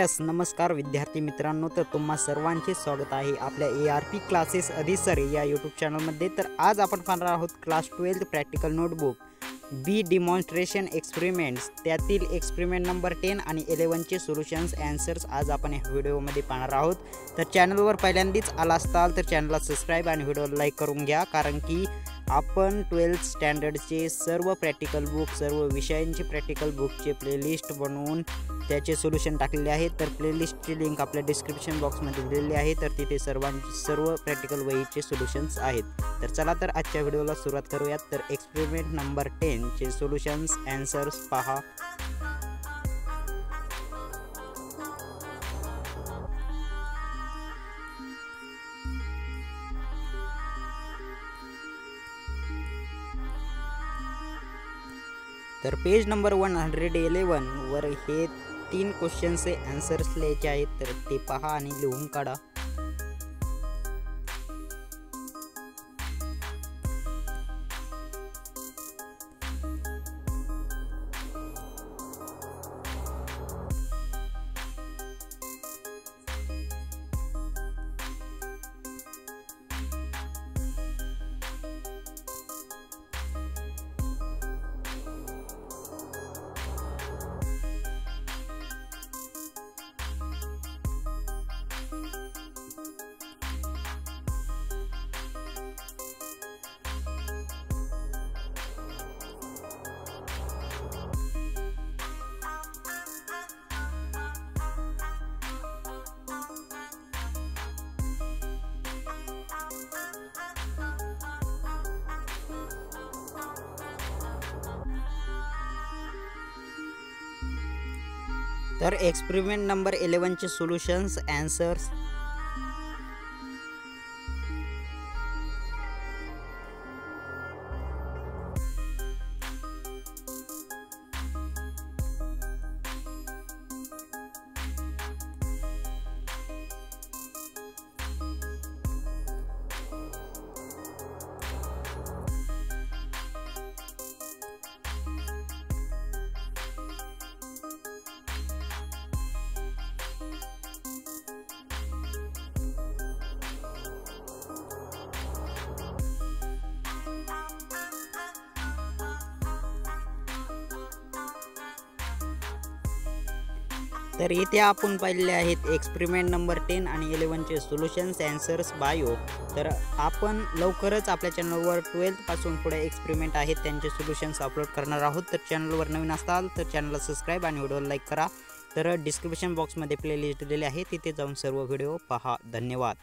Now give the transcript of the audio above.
Yes नमस्कार विद्यार्थी मित्रांनो, तर तुम्हा सर्वांचे स्वागत आहे आपल्या ARP क्लासेस अधिसर या यूट्यूब चॅनलमध्ये। तर आज आपण पाहणार आहोत class 12 practical notebook B demonstration experiments त्यातील एक्सपेरिमेंट नंबर 10 आणि 11 चे सोल्युशन्स आन्सर्स आज आपण या व्हिडिओमध्ये पाहणार आहोत। तर चॅनलवर पहिल्यांदाच आला असाल तर चॅनलला सबस्क्राइब आणि व्हिडिओला लाईक करून घ्या, कारण की आपण 12th स्टँडर्डचे सर्व प्रॅक्टिकल बुक सर्व विषयांचे प्रॅक्टिकल बुकचे प्लेलिस्ट बनवून त्याचे सोल्युशन टाकलेले आहेत। तर प्लेलिस्टची लिंक आपल्या डिस्क्रिप्शन बॉक्समध्ये दिलेली आहे, तर तिथे सर्व प्रॅक्टिकल वहीचे सोल्युशन्स आहेत। तर चला तर आजच्या व्हिडिओला सुरुवात करूयात। तर एक्सपेरिमेंट नंबर 10 चे सोल्युशन्स आन्सर्स पहा। तर पेज नंबर 111 वर हे 3 क्वेश्चनचे आन्सर्स लिहायचे आहेत, तर ते पहा आणि लिहून काढा। तर एक्सपेरिमेंट नंबर 11 चे सोल्युशन्स आन्सर्स तर इथे आपण पाहिले आहेत एक्सपेरिमेंट नंबर 10 आणि 11 चे सोल्युशन्स आन्सर्स बायो। तर आपण लवकरच आपल्या चॅनलवर 12th पासून पुढे एक्सपेरिमेंट आहेत त्यांचे सोल्युशन्स अपलोड करणार आहोत। तर चॅनलवर नवीन असाल तर चॅनलला सबस्क्राइब आणि व्हिडिओला लाईक करा। तर डिस्क्रिप्शन बॉक्समध्ये प्लेलिस्ट दिलेली आहे, तिथे जाऊन सर्व व्हिडिओ पहा। धन्यवाद।